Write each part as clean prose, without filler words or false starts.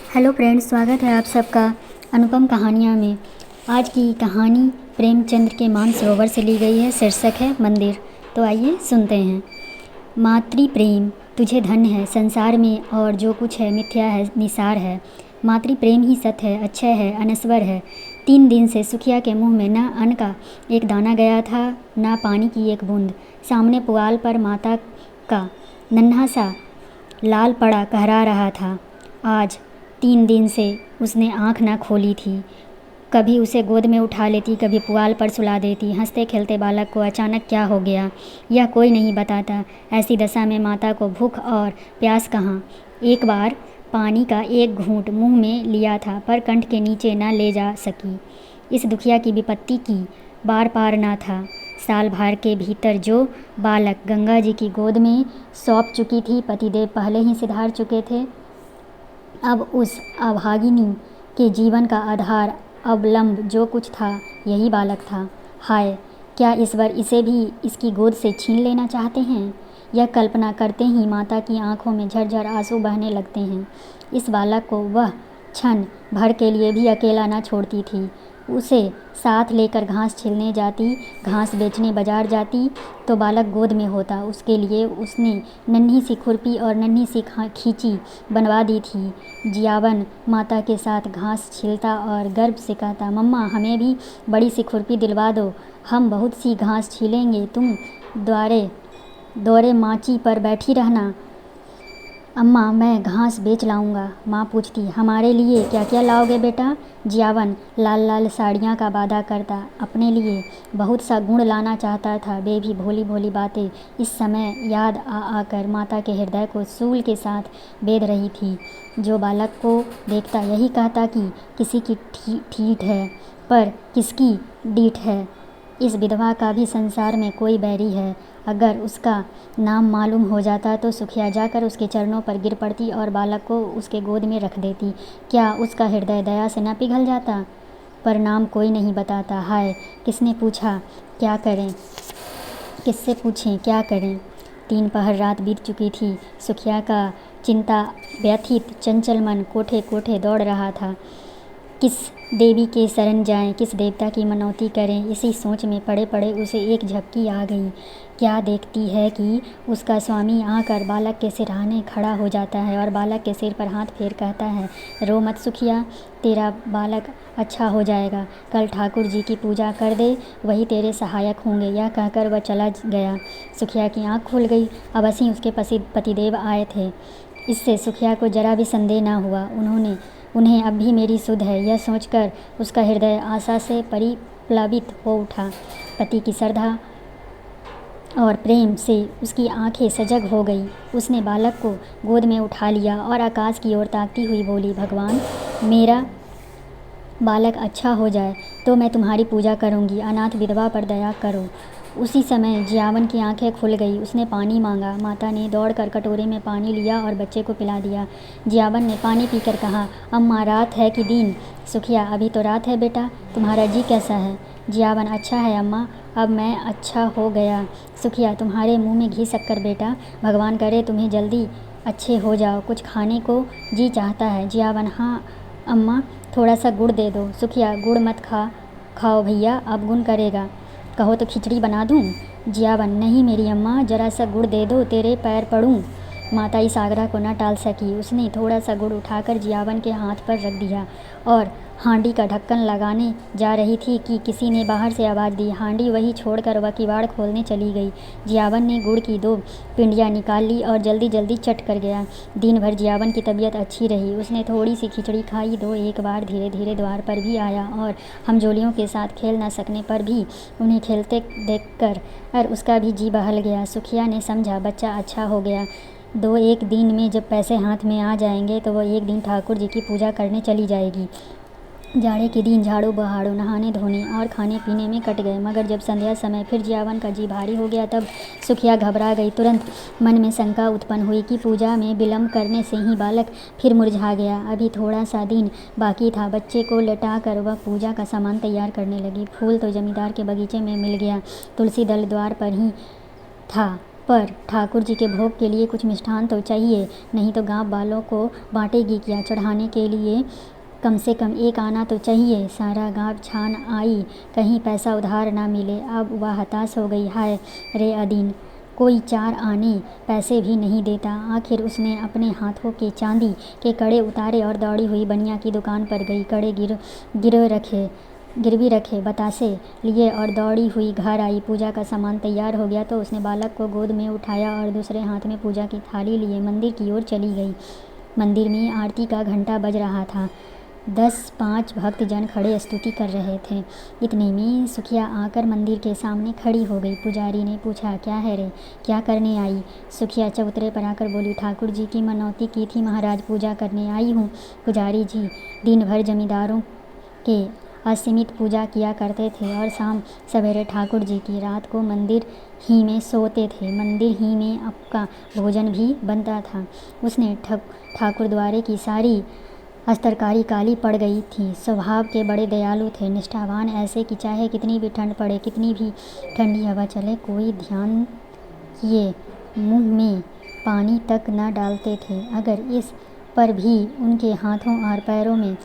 Hello friends, स्वागत है आप सबका अनुपम कहानियाँ में। आज की कहानी प्रेमचंद्र के मानसरोवर से ली गई है। शीर्षक है मंदिर। तो आइए सुनते हैं। मातृ प्रेम तुझे धन्य है संसार में, और जो कुछ है मिथ्या है, निसार है। मातृ प्रेम ही सत्य है, अक्षय है, अनश्वर है। 3 दिन से सुखिया के मुंह में न अन्न का एक दाना गया था, न पानी की एक बूंद। सामने पुआल पर माता का नन्हा सा लाल पड़ा कहरा रहा था। आज 3 दिन से उसने आँख न खोली थी। कभी उसे गोद में उठा लेती, कभी पुआल पर सुला देती। हंसते खेलते बालक को अचानक क्या हो गया, यह कोई नहीं बताता। ऐसी दशा में माता को भूख और प्यास कहाँ। एक बार पानी का एक घूंट मुंह में लिया था, पर कंठ के नीचे न ले जा सकी। इस दुखिया की विपत्ति की बार पार न था। साल भर के भीतर जो बालक गंगा जी की गोद में सौंप चुकी थी, पतिदेव पहले ही सिधार चुके थे। अब उस अभागिनी के जीवन का आधार, अवलंब जो कुछ था, यही बालक था। हाय, क्या ईश्वर इसे भी इसकी गोद से छीन लेना चाहते हैं? यह कल्पना करते ही माता की आंखों में झरझर आंसू बहने लगते हैं। इस बालक को वह क्षण भर के लिए भी अकेला न छोड़ती थी। उसे साथ लेकर घास छिलने जाती, घास बेचने बाजार जाती, तो बालक गोद में होता। उसके लिए उसने नन्ही सी खुरपी और नन्ही सी खींची बनवा दी थी। जियावन माता के साथ घास छीलता और गर्व से कहता, मम्मा हमें भी बड़ी सी खुरपी दिलवा दो, हम बहुत सी घास छीलेंगे, तुम दौरे माची पर बैठी रहना। अम्मा मैं घास बेच लाऊंगा। माँ पूछती, हमारे लिए क्या क्या लाओगे बेटा? जियावन लाल लाल साड़ियाँ का वादा करता, अपने लिए बहुत सा गुण लाना चाहता था। बेबी भोली भोली बातें इस समय याद आ आकर माता के हृदय को सूल के साथ बेध रही थी। जो बालक को देखता यही कहता कि किसी की ठीठ है, पर किसकी डीठ है। इस विधवा का भी संसार में कोई बैरी है। अगर उसका नाम मालूम हो जाता तो सुखिया जाकर उसके चरणों पर गिर पड़ती और बालक को उसके गोद में रख देती। क्या उसका हृदय दया से न पिघल जाता? पर नाम कोई नहीं बताता। हाय, किसने पूछा क्या करें, किससे पूछें क्या करें? 3 पहर रात बीत चुकी थी। सुखिया का चिंता व्यथित चंचल मन कोठे कोठे दौड़ रहा था। किस देवी के शरण जाएं, किस देवता की मनौती करें, इसी सोच में पड़े पड़े उसे एक झपकी आ गई। क्या देखती है कि उसका स्वामी आकर बालक के सिरहाने खड़ा हो जाता है और बालक के सिर पर हाथ फेर कहता है, रो मत सुखिया, तेरा बालक अच्छा हो जाएगा। कल ठाकुर जी की पूजा कर दे, वही तेरे सहायक होंगे। यह कहकर वह चला गया। सुखिया की आँख खुल गई। अवश्य उसके पतिदेव आए थे, इससे सुखिया को जरा भी संदेह न हुआ। उन्हें अब भी मेरी सुध है, यह सोचकर उसका हृदय आशा से परिप्लावित हो उठा। पति की श्रद्धा और प्रेम से उसकी आंखें सजग हो गई। उसने बालक को गोद में उठा लिया और आकाश की ओर ताकती हुई बोली, भगवान मेरा बालक अच्छा हो जाए तो मैं तुम्हारी पूजा करूंगी, अनाथ विधवा पर दया करो। उसी समय जियावन की आंखें खुल गई। उसने पानी मांगा। माता ने दौड़कर कटोरे में पानी लिया और बच्चे को पिला दिया। जियावन ने पानी पीकर कहा, अम्मा रात है कि दिन? सुखिया, अभी तो रात है बेटा, तुम्हारा जी कैसा है? जियावन, अच्छा है अम्मा, अब मैं अच्छा हो गया। सुखिया, तुम्हारे मुंह में घी शक्कर बेटा, भगवान करे तुम्हें जल्दी अच्छे हो जाओ, कुछ खाने को जी चाहता है। जियावन, हाँ अम्मा, थोड़ा सा गुड़ दे दो। सुखिया, गुड़ मत खाओ भैया, अब गुण करेगा, कहो तो खिचड़ी बना दूँ? जियावन, नहीं मेरी अम्मा, जरा सा गुड़ दे दो, तेरे पैर पड़ूँ। माता इस आग्रह को न टाल सकी। उसने थोड़ा सा गुड़ उठाकर जियावन के हाथ पर रख दिया और हांडी का ढक्कन लगाने जा रही थी कि किसी ने बाहर से आवाज़ दी। हांडी वही छोड़कर वह किवाड़ खोलने चली गई। जियावन ने गुड़ की 2 पिंडियाँ निकाल ली और जल्दी जल्दी चट कर गया। दिन भर जियावन की तबीयत अच्छी रही। उसने थोड़ी सी खिचड़ी खाई, 2-1 बार धीरे धीरे द्वार पर भी आया और हमजोलियों के साथ खेल न सकने पर भी उन्हें खेलते देखकर उसका भी जी बहल गया। सुखिया ने समझा बच्चा अच्छा हो गया। 2-1 दिन में जब पैसे हाथ में आ जाएंगे तो वह एक दिन ठाकुर जी की पूजा करने चली जाएगी। जाड़े के दिन झाड़ू बहाड़ू, नहाने धोने और खाने पीने में कट गए। मगर जब संध्या समय फिर जियावन का जी भारी हो गया, तब सुखिया घबरा गई। तुरंत मन में शंका उत्पन्न हुई कि पूजा में विलम्ब करने से ही बालक फिर मुरझा गया। अभी थोड़ा सा दिन बाकी था। बच्चे को लेटाकर वह पूजा का सामान तैयार करने लगी। फूल तो जमींदार के बगीचे में मिल गया, तुलसी दल द्वार पर ही था, पर ठाकुर जी के भोग के लिए कुछ मिष्ठान तो चाहिए, नहीं तो गाँव वालों को बांटेगी क्या। चढ़ाने के लिए कम से कम एक आना तो चाहिए। सारा गाँव छान आई, कहीं पैसा उधार ना मिले। अब वह हताश हो गई। हाय रे अदीन, कोई 4 आने पैसे भी नहीं देता। आखिर उसने अपने हाथों के चांदी के कड़े उतारे और दौड़ी हुई बनिया की दुकान पर गई। कड़े गिरवी रखे, बतासे लिए और दौड़ी हुई घर आई। पूजा का सामान तैयार हो गया तो उसने बालक को गोद में उठाया और दूसरे हाथ में पूजा की थाली लिए मंदिर की ओर चली गई। मंदिर में आरती का घंटा बज रहा था। 10-5 भक्तजन खड़े स्तुति कर रहे थे। इतने में सुखिया आकर मंदिर के सामने खड़ी हो गई। पुजारी ने पूछा, क्या है रे, क्या करने आई। सुखिया चबूतरे पर आकर बोली, ठाकुर जी की मनौती की थी महाराज, पूजा करने आई हूँ। पुजारी जी दिन भर जमींदारों के असीमित पूजा किया करते थे और शाम सवेरे ठाकुर जी की। रात को मंदिर ही में सोते थे, मंदिर ही में आपका भोजन भी बनता था। उसने ठाकुर द्वारे की सारी हस्तकारी काली पड़ गई थी। स्वभाव के बड़े दयालु थे, निष्ठावान, ऐसे कि चाहे कितनी भी ठंड पड़े, कितनी भी ठंडी हवा चले, कोई ध्यान किए मुंह में पानी तक न डालते थे। अगर इस पर भी उनके हाथों और पैरों में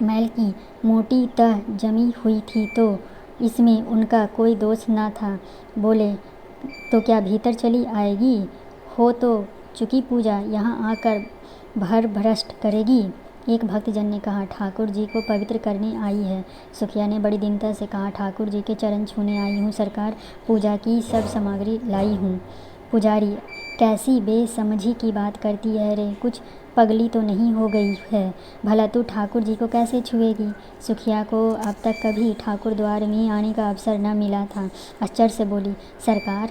मैल की मोटी तह जमी हुई थी तो इसमें उनका कोई दोष न था। बोले, तो क्या भीतर चली आएगी, हो तो चुकी पूजा, यहाँ आकर भर भ्रष्ट करेगी। एक भक्तजन ने कहा, ठाकुर जी को पवित्र करने आई है। सुखिया ने बड़ी दीनता से कहा, ठाकुर जी के चरण छूने आई हूँ सरकार, पूजा की सब सामग्री लाई हूँ। पुजारी, कैसी बेसमझी की बात करती है रे, कुछ पगली तो नहीं हो गई है, भला तू ठाकुर जी को कैसे छुएगी। सुखिया को अब तक कभी ठाकुर द्वार में आने का अवसर न मिला था। आश्चर्य से बोली, सरकार,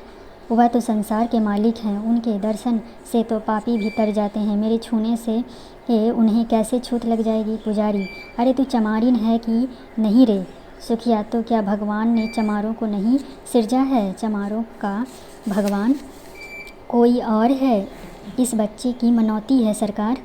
वह तो संसार के मालिक हैं, उनके दर्शन से तो पापी भी तर जाते हैं, मेरे छूने से उन्हें कैसे छूत लग जाएगी। पुजारी, अरे तू चमारिन है कि नहीं रे। सुखिया, तो क्या भगवान ने चमारों को नहीं सिरजा है, चमारों का भगवान कोई और है, इस बच्चे की मनौती है सरकार।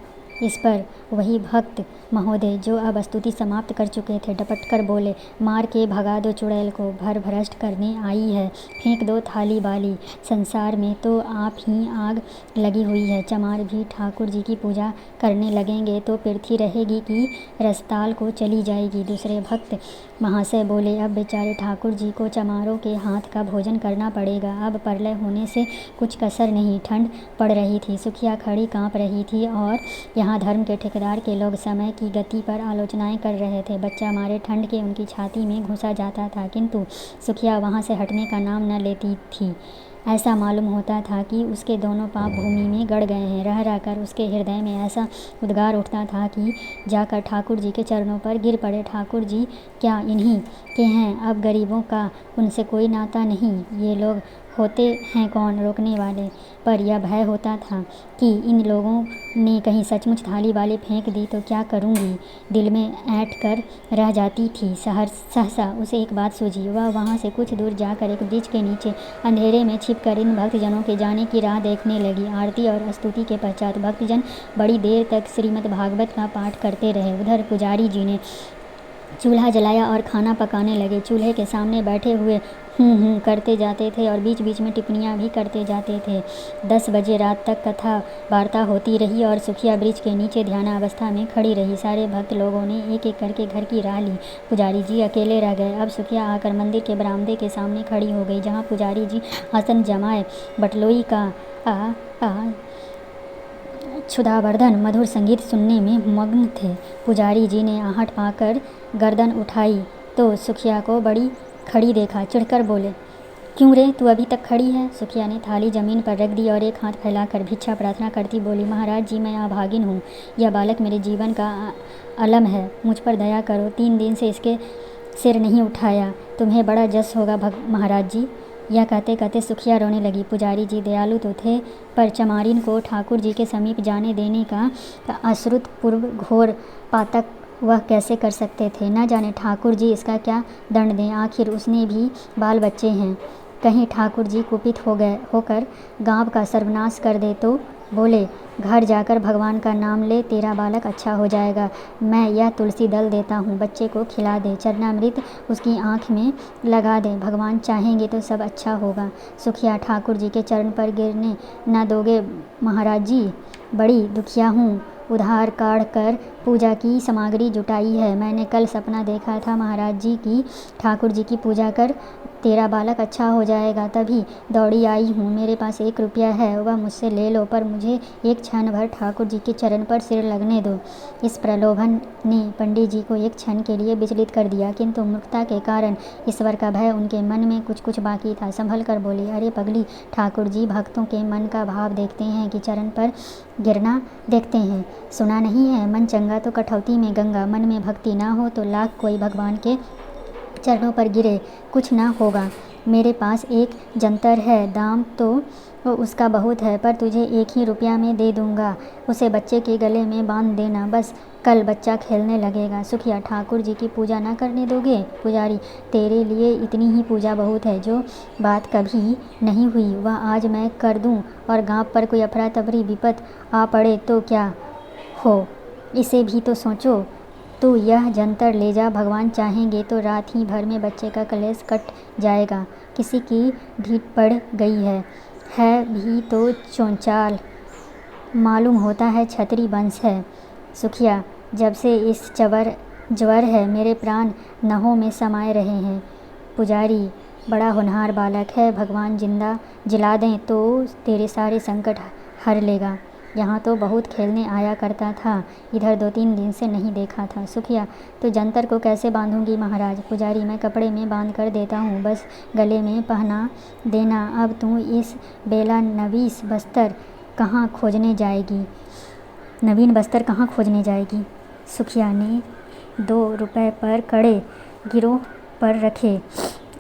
इस पर वही भक्त महोदय जो अब स्तुति समाप्त कर चुके थे डपट कर बोले, मार के भगा दो चुड़ैल को, भर भ्रष्ट करने आई है, फेंक दो थाली बाली, संसार में तो आप ही आग लगी हुई है। चमार भी ठाकुर जी की पूजा करने लगेंगे तो पृथ्वी रहेगी कि रसताल को चली जाएगी। दूसरे भक्त महाशय बोले, अब बेचारे ठाकुर जी को चमारों के हाथ का भोजन करना पड़ेगा, अब प्रलय होने से कुछ कसर नहीं। ठंड पड़ रही थी, सुखिया खड़ी काँप रही थी और यहाँ धर्म के ठेकेदार के लोग समय की गति पर आलोचनाएं कर रहे थे। बच्चा मारे ठंड के उनकी छाती में घुसा जाता था, किंतु सुखिया वहाँ से हटने का नाम न लेती थी। ऐसा मालूम होता था कि उसके दोनों पाँव भूमि में गड़ गए हैं। रह रहकर उसके हृदय में ऐसा उद्गार उठता था कि जाकर ठाकुर जी के चरणों पर गिर पड़े। ठाकुर जी क्या इन्हीं के हैं, अब गरीबों का उनसे कोई नाता नहीं। ये लोग होते हैं कौन रोकने वाले, पर यह भय होता था कि इन लोगों ने कहीं सचमुच थाली वाले फेंक दी तो क्या करूँगी। दिल में ऐंठ कर रह जाती थी। सहसा उसे एक बात सूझी। वह वहाँ से कुछ दूर जाकर एक वृक्ष के नीचे अंधेरे में छिपकर इन भक्तजनों के जाने की राह देखने लगी। आरती और स्तुति के पश्चात भक्तजन बड़ी देर तक श्रीमद् भागवत का पाठ करते रहे। उधर पुजारी जी ने चूल्हा जलाया और खाना पकाने लगे। चूल्हे के सामने बैठे हुए करते जाते थे और बीच बीच में टिप्पणियाँ भी करते जाते थे। 10 बजे रात तक कथा वार्ता होती रही और सुखिया वृक्ष के नीचे ध्यानावस्था में खड़ी रही। सारे भक्त लोगों ने एक एक करके घर की राह ली। पुजारी जी अकेले रह गए। अब सुखिया आकर मंदिर के बरामदे के सामने खड़ी हो गई, जहाँ पुजारी जी आसन जमाए बटलोई का क्षुधावर्धन मधुर संगीत सुनने में मग्न थे। पुजारी जी ने आहट पाकर गर्दन उठाई तो सुखिया को बड़ी खड़ी देखा। चिढ़कर बोले, क्यों रे, तू अभी तक खड़ी है। सुखिया ने थाली जमीन पर रख दी और एक हाथ फैलाकर भिक्षा प्रार्थना करती बोली, महाराज जी, मैं अभागिन हूँ, यह बालक मेरे जीवन का अलम है, मुझ पर दया करो। 3 दिन से इसके सिर नहीं उठाया, तुम्हें बड़ा जस होगा महाराज जी। यह कहते कहते सुखिया रोने लगी। पुजारी जी दयालु तो थे, पर चमारिन को ठाकुर जी के समीप जाने देने का अश्रुतपूर्व घोर पातक वह कैसे कर सकते थे। न जाने ठाकुर जी इसका क्या दंड दें, आखिर उसने भी बाल बच्चे हैं। कहीं ठाकुर जी कुपित होकर गांव का सर्वनाश कर दे तो बोले, घर जाकर भगवान का नाम ले, तेरा बालक अच्छा हो जाएगा। मैं यह तुलसी दल देता हूँ, बच्चे को खिला दे, चरणामृत उसकी आँख में लगा दे, भगवान चाहेंगे तो सब अच्छा होगा। सुखिया, ठाकुर जी के चरण पर गिरने न दोगे महाराज जी? बड़ी दुखिया हूँ, उधार काढ़ कर पूजा की सामग्री जुटाई है। मैंने कल सपना देखा था महाराज जी की ठाकुर जी की पूजा कर तेरा बालक अच्छा हो जाएगा, तभी दौड़ी आई हूँ। मेरे पास 1 रुपया है, वह मुझसे ले लो, पर मुझे एक क्षण भर ठाकुर जी के चरण पर सिर लगने दो। इस प्रलोभन ने पंडित जी को एक क्षण के लिए विचलित कर दिया, किंतु मूर्खता के कारण ईश्वर का भय उनके मन में कुछ कुछ बाकी था। संभल कर बोली, अरे पगली, ठाकुर जी भक्तों के मन का भाव देखते हैं कि चरण पर गिरना देखते हैं। सुना नहीं है, मन चंगा तो कठौती में गंगा। मन में भक्ति ना हो तो लाख कोई भगवान के चरणों पर गिरे, कुछ ना होगा। मेरे पास एक जंतर है, दाम तो उसका बहुत है, पर तुझे 1 ही रुपया में दे दूँगा। उसे बच्चे के गले में बांध देना, बस कल बच्चा खेलने लगेगा। सुखिया, ठाकुर जी की पूजा ना करने दोगे? पुजारी, तेरे लिए इतनी ही पूजा बहुत है। जो बात कभी नहीं हुई वह आज मैं कर दूँ, और गाँव पर कोई अफरा तफरी विपत आ पड़े तो क्या हो, इसे भी तो सोचो। तू यह जंतर ले जा, भगवान चाहेंगे तो रात ही भर में बच्चे का कलेश कट जाएगा। किसी की ढीठ पड़ गई है भी तो चौचाल, मालूम होता है छतरी वंश है। सुखिया, जब से इस ज्वर है मेरे प्राण नहों में समाये रहे हैं। पुजारी, बड़ा होनहार बालक है, भगवान जिंदा जिला दें तो तेरे सारे संकट हर लेगा। यहाँ तो बहुत खेलने आया करता था, इधर 2-3 दिन से नहीं देखा था। सुखिया, तो जंतर को कैसे बांधूंगी महाराज? पुजारी, मैं कपड़े में बांध कर देता हूँ, बस गले में पहना देना। अब तू इस बेला नवीस बस्तर कहाँ खोजने जाएगी? नवीन बस्तर कहाँ खोजने जाएगी? सुखिया ने 2 रुपए पर कड़े गिरोह पर रखे।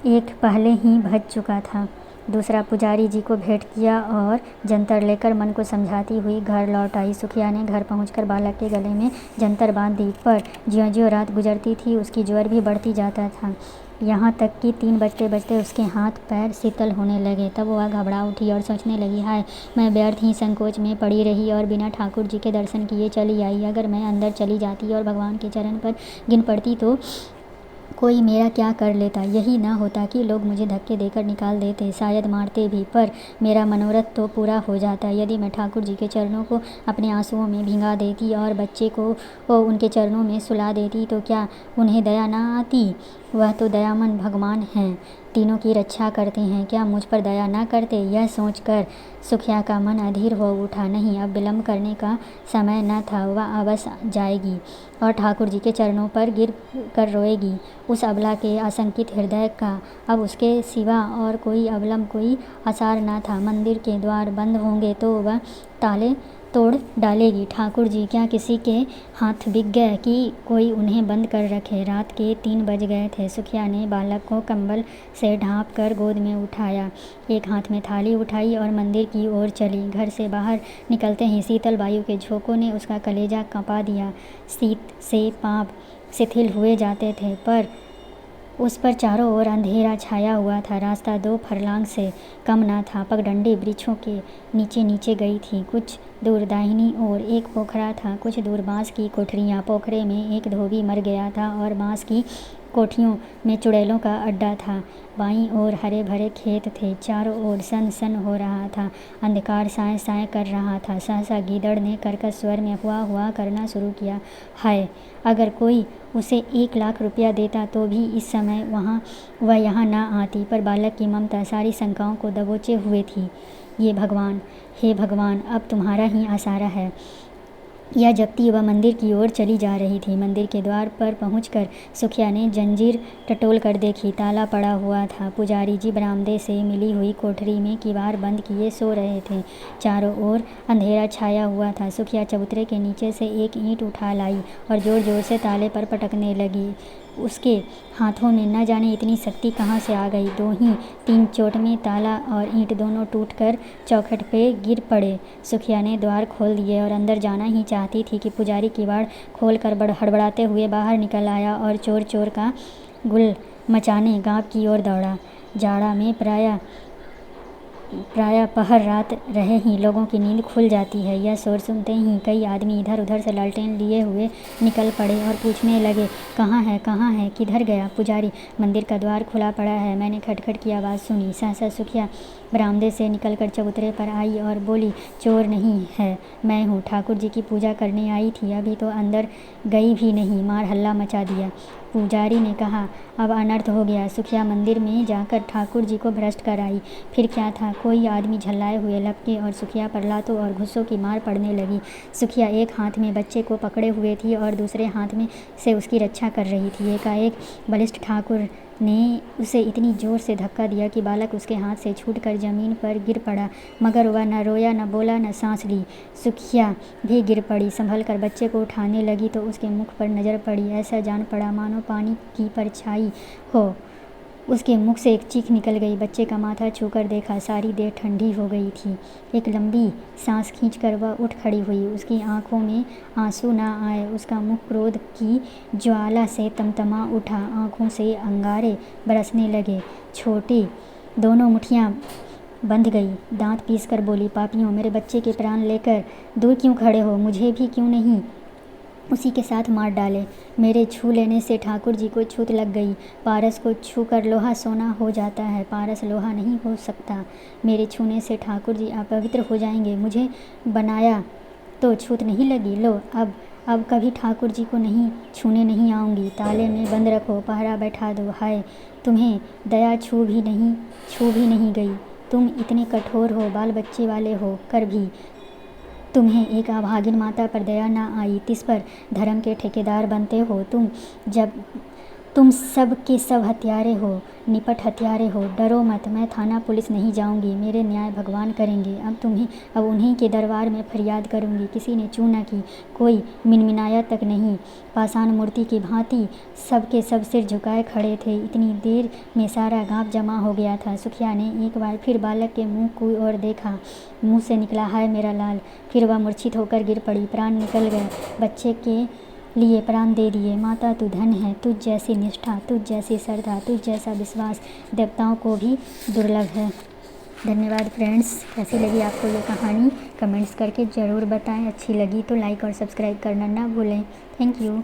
एक पहले ही भज चुका था, दूसरा पुजारी जी को भेंट किया और जंतर लेकर मन को समझाती हुई घर लौट आई। सुखिया ने घर पहुंचकर बालक के गले में जंतर बांध दी, पर ज्यों-ज्यों रात गुजरती थी उसकी ज्वर भी बढ़ती जाता था, यहाँ तक कि 3 बजते बजते उसके हाथ पैर शीतल होने लगे। तब वह घबरा उठी और सोचने लगी, हाय, मैं व्यर्थ ही संकोच में पड़ी रही और बिना ठाकुर जी के दर्शन किए चली आई। अगर मैं अंदर चली जाती और भगवान के चरण पर गिन पड़ती तो कोई मेरा क्या कर लेता। यही ना होता कि लोग मुझे धक्के देकर निकाल देते, शायद मारते भी, पर मेरा मनोरथ तो पूरा हो जाता। यदि मैं ठाकुर जी के चरणों को अपने आंसुओं में भिंगा देती और बच्चे को उनके चरणों में सुला देती तो क्या उन्हें दया ना आती? वह तो दयामन भगवान हैं, तीनों की रक्षा करते हैं, क्या मुझ पर दया ना करते? यह सोचकर सुखिया का मन अधीर हो उठा। नहीं, अब विलम्ब करने का समय न था, वह अवश्य जाएगी और ठाकुर जी के चरणों पर गिर कर रोएगी। उस अबला के आशंकित हृदय का अब उसके सिवा और कोई अवलंब, कोई आसार न था। मंदिर के द्वार बंद होंगे तो वह ताले तोड़ डालेगी। ठाकुर जी क्या किसी के हाथ बिक गए कि कोई उन्हें बंद कर रखे? रात के 3 बज गए थे। सुखिया ने बालक को कंबल से ढाँप कर गोद में उठाया, एक हाथ में थाली उठाई और मंदिर की ओर चली। घर से बाहर निकलते ही शीतल वायु के झोंकों ने उसका कलेजा कंपा दिया। शीत से पाँव शिथिल हुए जाते थे, पर उस पर चारों ओर अंधेरा छाया हुआ था। रास्ता 2 फरलांग से कम न था। पगडंडी वृक्षों के नीचे नीचे गई थी। कुछ दूर दाहिनी ओर एक पोखरा था, कुछ दूर बांस की कोठरियाँ। पोखरे में एक धोबी मर गया था और बांस की कोठियों में चुड़ैलों का अड्डा था। बाईं ओर हरे भरे खेत थे, चारों ओर सन सन हो रहा था, अंधकार साए साए कर रहा था। सहसा गीदड़ ने कर्कश स्वर में हुआ हुआ करना शुरू किया। हाय, अगर कोई उसे 1 लाख रुपया देता तो भी इस समय वह यहाँ ना आती, पर बालक की ममता सारी शंकाओं को दबोचे हुए थी। ये भगवान, हे भगवान, अब तुम्हारा ही आसारा है। यह जपती वह मंदिर की ओर चली जा रही थी। मंदिर के द्वार पर पहुंचकर सुखिया ने जंजीर टटोल कर देखी, ताला पड़ा हुआ था। पुजारी जी बरामदे से मिली हुई कोठरी में किवाड़ बंद किए सो रहे थे। चारों ओर अंधेरा छाया हुआ था। सुखिया चबूतरे के नीचे से एक ईंट उठा लाई और जोर जोर से ताले पर पटकने लगी। उसके हाथों में न जाने इतनी शक्ति कहाँ से आ गई। 2 ही 3 चोट में ताला और ईंट दोनों टूटकर चौखट पे गिर पड़े। सुखिया ने द्वार खोल दिए और अंदर जाना ही चाहती थी कि पुजारी किवाड़ खोल कर हड़बड़ाते हुए बाहर निकल आया और चोर चोर का गुल मचाने गाँव की ओर दौड़ा। जाड़ा में प्रायः प्रायः पहर रात रहे ही लोगों की नींद खुल जाती है। यह शोर सुनते ही कई आदमी इधर उधर से लालटेन लिए हुए निकल पड़े और पूछने लगे, कहाँ है, किधर गया? पुजारी, मंदिर का द्वार खुला पड़ा है, मैंने खटखट की आवाज़ सुनी। सहसा सुखिया बरामदे से निकलकर चबूतरे पर आई और बोली, चोर नहीं है, मैं हूँ, ठाकुर जी की पूजा करने आई थी, अभी तो अंदर गई भी नहीं, मार हल्ला मचा दिया। पुजारी ने कहा, अब अनर्थ हो गया। सुखिया मंदिर में जाकर ठाकुर जी को भ्रष्ट कर आई। फिर क्या था, कोई आदमी झल्लाए हुए लपके और सुखिया पर लातों और घुस्सों की मार पड़ने लगी। सुखिया एक हाथ में बच्चे को पकड़े हुए थी और दूसरे हाथ में से उसकी रक्षा कर रही थी। एकाएक बलिष्ठ ठाकुर ने उसे इतनी जोर से धक्का दिया कि बालक उसके हाथ से छूटकर ज़मीन पर गिर पड़ा, मगर वह न रोया, न बोला, न सांस ली। सुखिया भी गिर पड़ी। संभल कर बच्चे को उठाने लगी तो उसके मुख पर नज़र पड़ी। ऐसा जान पड़ा मानो पानी की परछाई हो। उसके मुख से एक चीख निकल गई। बच्चे का माथा छूकर देखा, सारी देह ठंडी हो गई थी। एक लंबी सांस खींचकर वह उठ खड़ी हुई। उसकी आंखों में आंसू न आए, उसका मुख क्रोध की ज्वाला से तमतमा उठा, आंखों से अंगारे बरसने लगे। छोटी दोनों मुट्ठियाँ बंध गई। दांत पीस कर बोली, पापियों, मेरे बच्चे के प्राण लेकर दूर क्यों खड़े हो? मुझे भी क्यों नहीं उसी के साथ मार डाले? मेरे छू लेने से ठाकुर जी को छूत लग गई। पारस को छू कर लोहा सोना हो जाता है, पारस लोहा नहीं हो सकता। मेरे छूने से ठाकुर जी अपवित्र हो जाएंगे। मुझे बनाया तो छूत नहीं लगी। लो, अब कभी ठाकुर जी को नहीं छूने नहीं आऊँगी। ताले में बंद रखो, पहरा बैठा दो। हाय, तुम्हें दया छू भी नहीं गई। तुम इतने कठोर हो, बाल बच्चे वाले हो कर भी तुम्हें एक अभागिन माता पर दया न आई। तिस पर धर्म के ठेकेदार बनते हो तुम सब के सब हत्यारे हो, निपट हत्यारे हो। डरो मत, मैं थाना पुलिस नहीं जाऊंगी, मेरे न्याय भगवान करेंगे। अब उन्हीं के दरबार में फरियाद करूंगी। किसी ने चू न की, कोई मिनमिनाया तक नहीं। पाषाण मूर्ति की भांति सब के सब सिर झुकाए खड़े थे। इतनी देर में सारा गांव जमा हो गया था। सुखिया ने एक बार फिर बालक के मुंह की ओर देखा। मुंह से निकला, हाय मेरा लाल। फिर वह मूर्छित होकर गिर पड़ी। प्राण निकल गए। बच्चे के लिए प्राण दे दिए। माता तू धन है, तुझ जैसी निष्ठा, तुझ जैसी श्रद्धा, तुझ जैसा विश्वास देवताओं को भी दुर्लभ है। धन्यवाद फ्रेंड्स। कैसी लगी आपको ये कहानी कमेंट्स करके ज़रूर बताएं। अच्छी लगी तो लाइक और सब्सक्राइब करना ना भूलें। Thank you.